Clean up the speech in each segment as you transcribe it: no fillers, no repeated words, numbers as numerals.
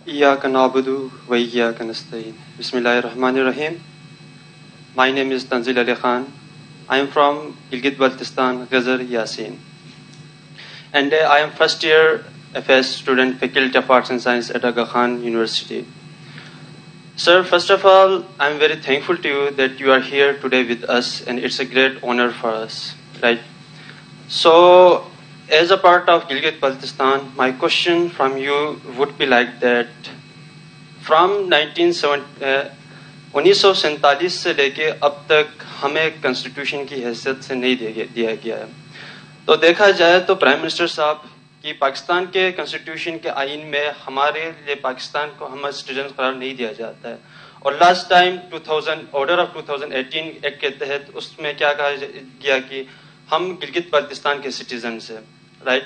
إياك نعبد وإياك نستعين. Bismillahir Rahmanir Rahim. My name is Tanzil Ali Khan. I am from Gilgit-Baltistan, Ghazar, Yasin. And I am first year FS student, Faculty of Arts and Science at Aga Khan University. Sir, first of all, I am very thankful to you that you are here today with us, and it's a great honor for us, right? So, as a part of Gilgit-Baltistan, my question from you would be like that. From 1947 سے لے کے اب تک ہمیں constitution کی حیثیت سے نہیں دیا گیا ہے. تو دیکھا جائے تو پرائم منسٹر صاحب کی پاکستان کے کنسٹیٹیوشن کے آئین میں ہمارے لیے پاکستان کو ہم سٹیزن قرار نہیں دیا جاتا ہے. اور last time 2000 order of 2018 act کے تحت اس میں کیا کہا گیا کہ ہم گلگت بلتستان کے سٹیزنس ہیں, رائٹ.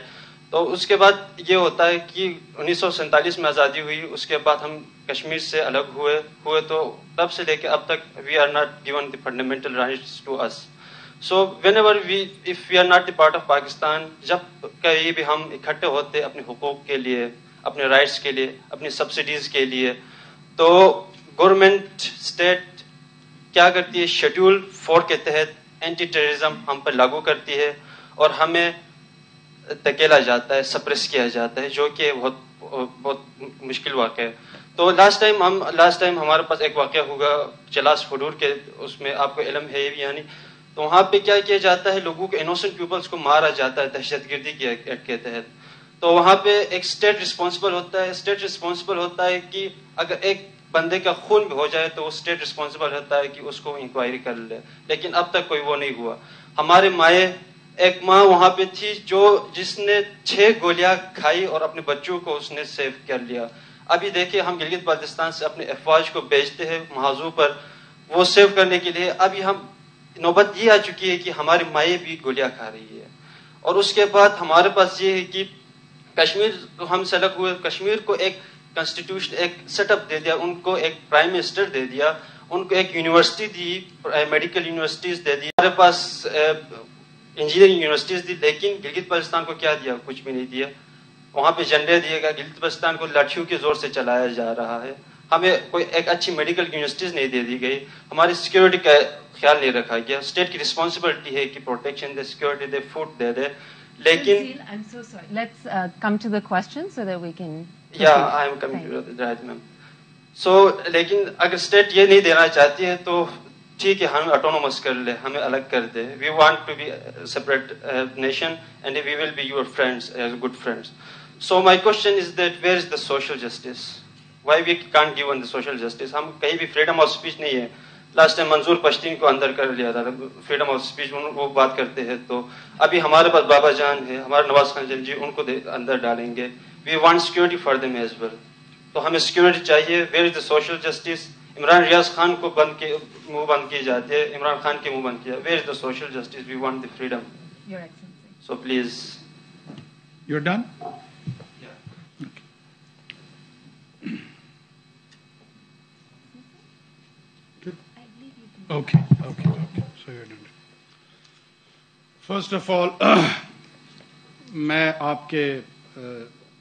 تو اس کے بعد یہ ہوتا ہے کہ 1947 میں آزادی ہوئی, اس کے بعد ہم کشمیر سے الگ ہوئے تو تب سے لے کے اب تک we are not given the fundamental rights to us. So whenever if we are not the part of Pakistan, جب کہیں بھی ہم اکٹھے ہوتے اپنے حقوق کے لیے, اپنے رائٹس کے لیے, اپنی سبسڈیز کے لیے, تو گورنمنٹ اسٹیٹ کیا کرتی ہے, شیڈول 4 کے تحت اینٹی ٹیررزم ہم پر لاگو کرتی ہے اور ہمیں دھکیلا جاتا ہے, سپریس کیا جاتا ہے, جو کہ بہت مشکل واقع ہے. تو لاسٹ ٹائم ہمارے پاس ایک واقعہ ہوگا چلاس حدود کے, اس میں آپ کو علم ہے یعنی, تو وہاں پہ کیا کیا جاتا ہے, لوگوں کو انوسنٹ پیپلس کو مارا جاتا ہے دہشت گردی کے ایکٹ کے تحت. تو وہاں پہ ایک اسٹیٹ رسپانسبل ہوتا ہے کہ اگر ایک بندے کا خون بھی ہو جائے تو وہ اسٹیٹ رسپانسبل ہوتا ہے کہ اس کو انکوائری کر لے, لیکن اب تک کوئی وہ نہیں ہوا. ہمارے ایک ماں وہاں پہ تھی جس نے 6 گولیاں کھائی اور اپنے بچوں کو اس نے سیو کر لیا. ابھی دیکھیں ہم گلگت بلتستان سے اپنے افواج کو بھیجتے ہیں محاذوں پر وہ سیو کرنے کے لیے. ابھی ہم نوبت یہ آ چکی ہے کہ ہماری مائیں بھی گولیاں کھا رہی ہے. اور اس کے بعد ہمارے پاس یہ ہے کہ کشمیر ہم سے الگ ہوئے, کشمیر کو ایک کنسٹیٹیوشن ایک سیٹ اپ دے دیا, ان کو ایک پرائم منسٹر دے دیا, ان کو ایک یونیورسٹی دی, میڈیکل یونیورسٹیز دے دی, ہمارے پاس انجینئرنگ یونیورسٹیز دی, لیکن گلگت بلتستان کو کیا دیا, کچھ بھی نہیں دیا. وہاں پہ جھنڈے دیے گا, گلگت بلتستان کو لاٹھیوں کے زور سے چلایا جا رہا ہے. ہمیں کوئی ایک اچھی میڈیکل یونیورسٹیز نہیں دے دی گئی, ہماری سیکیورٹی کا خیال نہیں رکھا گیا. اسٹیٹ کی رسپانسبلٹی ہے کہ پروٹیکشن دے, سیکیورٹی دے, فوڈ دے دے, لیکن I'm so sorry. Let's come to the question so that we can. Yeah, I am coming to that, ma'am. So, لیکن اگر اسٹیٹ یہ نہیں دینا چاہتی ہے تو ٹھیک ہے, ہم آٹونومس کر لے, ہمیں الگ کر دے. We want to be separate nation and we will be your friends as good friends. So my question is that where is the social justice, why we can't give in the social justice. ہم کہیں بھی freedom of speech نہیں ہے. Last time منظور پشتین کو اندر کر لیا تھا, freedom of speech وہ بات کرتے ہیں. تو ابھی ہمارے پاس بابا جان ہے, ہمارے نواز خان جی, ان کو اندر ڈالیں گے. We want security for them as well. تو ہمیں سیکورٹی چاہیے. Where is the social justice. Imran Riaz Khan کو منہ بند کی جاتی ہے, عمران خان کے منہ بند کیا. Where is the social justice. We want the freedom. So please. You are done. Okay. So you're done. First of all, میں آپ کے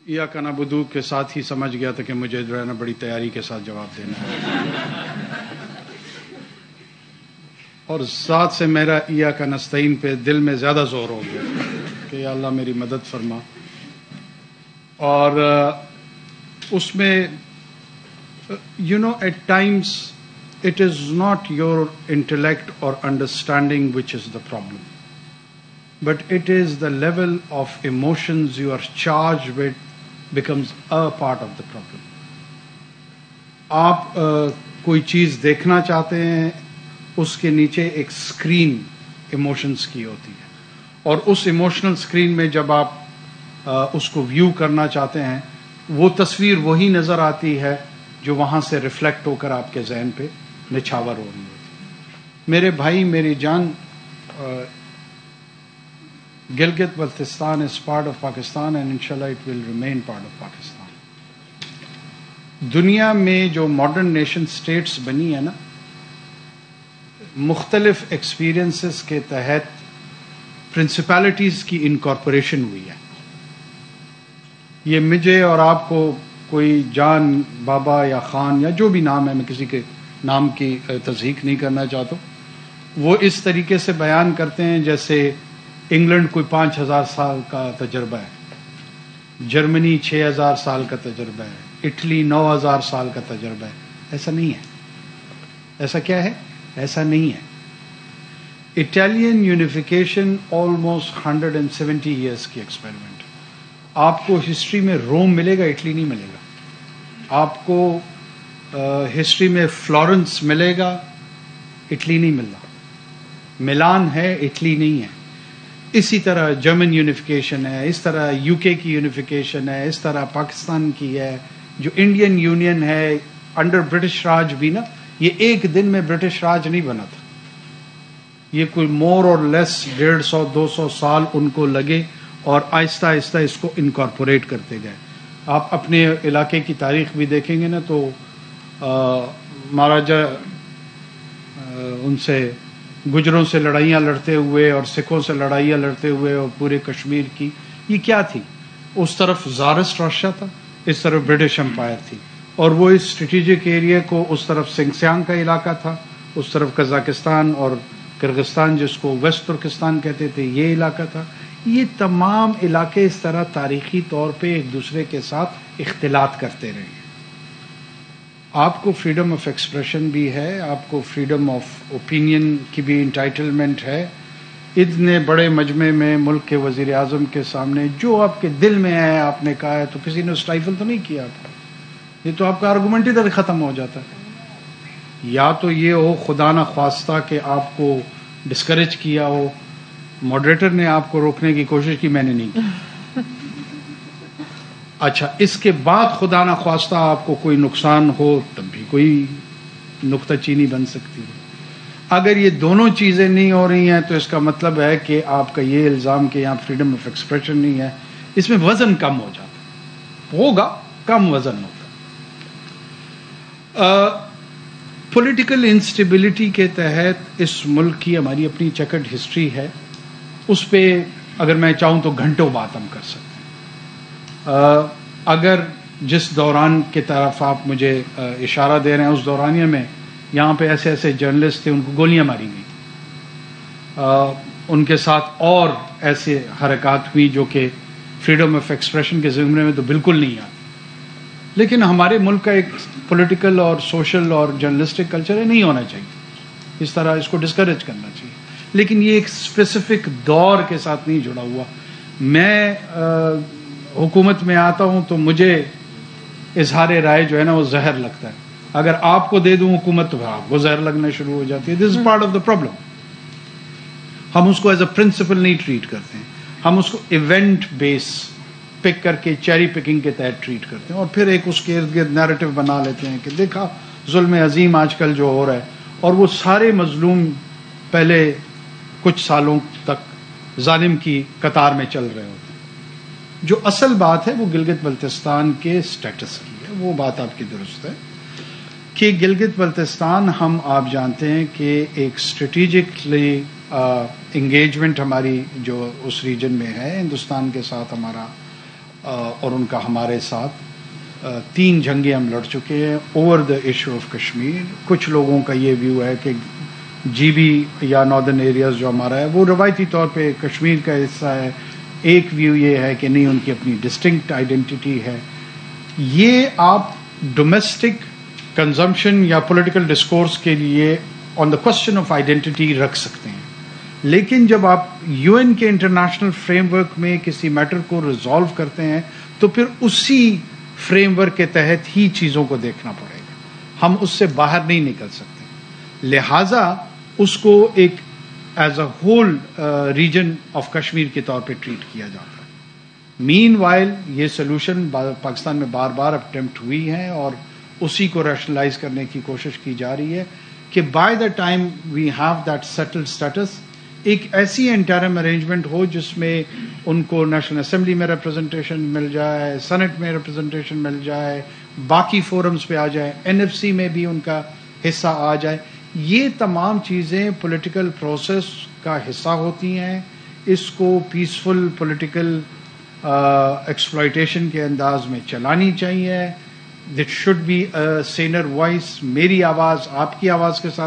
ایاک نعبد کے ساتھ ہی سمجھ گیا تھا کہ مجھے جو ہے نا بڑی تیاری کے ساتھ جواب دینا ہے, اور ساتھ سے میرا ایاک نستعین پہ دل میں زیادہ زور ہو گیا کہ یا اللہ میری مدد فرما. اور اس میں at times it is not your intellect or understanding which is the problem, but it is the level of emotions you are charged with becomes a part of the problem. آپ کوئی چیز دیکھنا چاہتے ہیں, اس کے نیچے ایک اسکرین ایموشنز کی ہوتی ہے, اور اس ایموشنل اسکرین میں جب آپ اس کو ویو کرنا چاہتے ہیں, وہ تصویر وہی نظر آتی ہے جو وہاں سے ریفلیکٹ ہو کر آپ کے ذہن پہ نچھاور ہو رہی ہوتی. میرے بھائی, میری جان, Gilgit Baltistan is part of Pakistan and inshallah it will remain part of Pakistan. دنیا میں جو ماڈرن نیشن سٹیٹس بنی ہے نا, مختلف ایکسپیرینسز کے تحت پرنسپلٹیز کی انکارپوریشن ہوئی ہے. یہ مجھے اور آپ کو کوئی جان بابا یا خان یا جو بھی نام ہے، میں کسی کے نام کی تصحیح نہیں کرنا چاہتا ہوں، وہ اس طریقے سے بیان کرتے ہیں جیسے انگلینڈ کوئی 5000 سال کا تجربہ ہے، جرمنی 6000 سال کا تجربہ ہے، اٹلی 9000 سال کا تجربہ ہے. ایسا نہیں ہے. ایسا کیا ہے؟ ایسا نہیں ہے. اٹالین یونیفیکیشن آلموسٹ 170 ایئرس کی ایکسپیریمنٹ. آپ کو ہسٹری میں روم ملے گا، اٹلی نہیں ملے گا. آپ کو ہسٹری میں فلورنس ملے گا، اٹلی نہیں مل رہا. ملان ہے، اٹلی نہیں ہے. اسی طرح جرمن یونیفیکیشن ہے، اس طرح یو کے کی یونیفیکیشن ہے، اس طرح پاکستان کی ہے. جو انڈین یونین ہے انڈر برٹش راج بھی نا، یہ ایک دن میں برٹش راج نہیں بنا تھا. یہ کوئی مور اور لیس 150-200 سال ان کو لگے اور آہستہ آہستہ اس کو انکارپوریٹ کرتے گئے. آپ اپنے علاقے کی تاریخ بھی دیکھیں گے نا تو مہاراجا ان سے گجروں سے لڑائیاں لڑتے ہوئے اور سکھوں سے لڑائیاں لڑتے ہوئے اور پورے کشمیر کی یہ کیا تھی؟ اس طرف زارسٹ رشیا تھا، اس طرف برٹش امپائر تھی، اور وہ اس اسٹریٹجک ایریا کو اس طرف سنگسیانگ کا علاقہ تھا، اس طرف قزاقستان اور کرغستان جس کو ویسٹ ترکستان کہتے تھے یہ علاقہ تھا. یہ تمام علاقے اس طرح تاریخی طور پہ ایک دوسرے کے ساتھ اختلاط کرتے رہے. آپ کو فریڈم آف ایکسپریشن بھی ہے، آپ کو فریڈم آف اوپینین کی بھی انٹائٹلمنٹ ہے. اتنے بڑے مجمع میں ملک کے وزیر اعظم کے سامنے جو آپ کے دل میں ہے آپ نے کہا ہے تو کسی نے اسٹائفل تو نہیں کیا تھا. یہ تو آپ کا آرگومنٹ ہی ادھر ختم ہو جاتا ہے. یا تو یہ ہو خدا نہ خواستہ کہ آپ کو ڈسکریج کیا ہو، ماڈریٹر نے آپ کو روکنے کی کوشش کی، میں نے نہیں کی. اچھا اس کے بعد خدا نہ خواستہ آپ کو کوئی نقصان ہو تب بھی کوئی نکتہ چینی بن سکتی ہے. اگر یہ دونوں چیزیں نہیں ہو رہی ہیں تو اس کا مطلب ہے کہ آپ کا یہ الزام کہ یہاں فریڈم آف ایکسپریشن نہیں ہے، اس میں وزن کم ہو جاتا ہوگا، کم وزن ہوتا. پولیٹیکل انسٹیبلٹی کے تحت اس ملک کی ہماری اپنی چیکرڈ ہسٹری ہے، اس پہ اگر میں چاہوں تو گھنٹوں بات ہم کر سکتے ہیں. اگر جس دوران کی طرف آپ مجھے اشارہ دے رہے ہیں اس دورانیہ میں یہاں پہ ایسے ایسے جرنلسٹ تھے ان کو گولیاں ماری گئی، ان کے ساتھ اور ایسے حرکات ہوئی جو کہ فریڈم آف ایکسپریشن کے زمرے میں تو بالکل نہیں آتی. لیکن ہمارے ملک کا ایک پولیٹیکل اور سوشل اور جرنلسٹک کلچر ہے، نہیں ہونا چاہیے، اس طرح اس کو ڈسکریج کرنا چاہیے. لیکن یہ ایک اسپیسیفک دور کے ساتھ نہیں جڑا ہوا. میں حکومت میں آتا ہوں تو مجھے اظہار رائے جو ہے نا وہ زہر لگتا ہے. اگر آپ کو دے دوں حکومت تو آپ کو زہر لگنا شروع ہو جاتی ہے. This is part of the problem. ہم اس کو ایز اے پرنسپل نہیں ٹریٹ کرتے ہیں، ہم اس کو ایونٹ بیس پک کر کے چیری پکنگ کے تحت ٹریٹ کرتے ہیں اور پھر ایک اس کے ارد گرد نیریٹو بنا لیتے ہیں کہ دیکھا ظلم عظیم آج کل جو ہو رہا ہے، اور وہ سارے مظلوم پہلے کچھ سالوں تک ظالم کی قطار میں چل رہے ہوتے ہیں. جو اصل بات ہے وہ گلگت بلتستان کے سٹیٹس کی ہے. وہ بات آپ کی درست ہے کہ گلگت بلتستان ہم آپ جانتے ہیں کہ ایک اسٹریٹجکلی انگیجمنٹ ہماری جو اس ریجن میں ہے ہندوستان کے ساتھ ہمارا اور ان کا ہمارے ساتھ 3 جنگیں ہم لڑ چکے ہیں over the issue of Kashmir. کچھ لوگوں کا یہ ویو ہے کہ جی بی یا ناردرن ایریاز جو ہمارا ہے وہ روایتی طور پہ کشمیر کا حصہ ہے. ایک ویو یہ ہے کہ نہیں، ان کی اپنی ڈسٹنکٹ آئیڈینٹی ہے. یہ آپ ڈومیسٹک کنزمپشن یا پولیٹیکل ڈسکورس کے لیے آن دا کوسچن آف آئیڈینٹی رکھ سکتے ہیں، لیکن جب آپ یو این کے انٹرنیشنل فریم ورک میں کسی میٹر کو ریزالو کرتے ہیں تو پھر اسی فریم ورک کے تحت ہی چیزوں کو دیکھنا پڑے گا. ہم اس سے باہر نہیں نکل سکتے. لہذا اس کو ایک as a whole region of Kashmir کے طور پہ ٹریٹ کیا جاتا ہے. مین وائل یہ سولوشن پاکستان میں بار بار اٹیمپٹ ہوئی ہیں اور اسی کو ریشنلائز کرنے کی کوشش کی جا رہی ہے کہ by the time we have that settled status ایک ایسی انٹرم ارینجمنٹ ہو جس میں ان کو نیشنل اسمبلی میں ریپرزنٹیشن مل جائے، سینٹ میں ریپرزنٹیشن مل جائے، باقی فورمز پہ آ جائے، NFC میں بھی ان کا حصہ آ جائے. یہ تمام چیزیں پولیٹیکل پروسیس کا حصہ ہوتی ہیں. اس کو پیسفل پولیٹیکل ایکسپلائٹیشن کے انداز میں چلانی چاہیے. There should be a saner voice. میری آواز آپ کی آواز کے ساتھ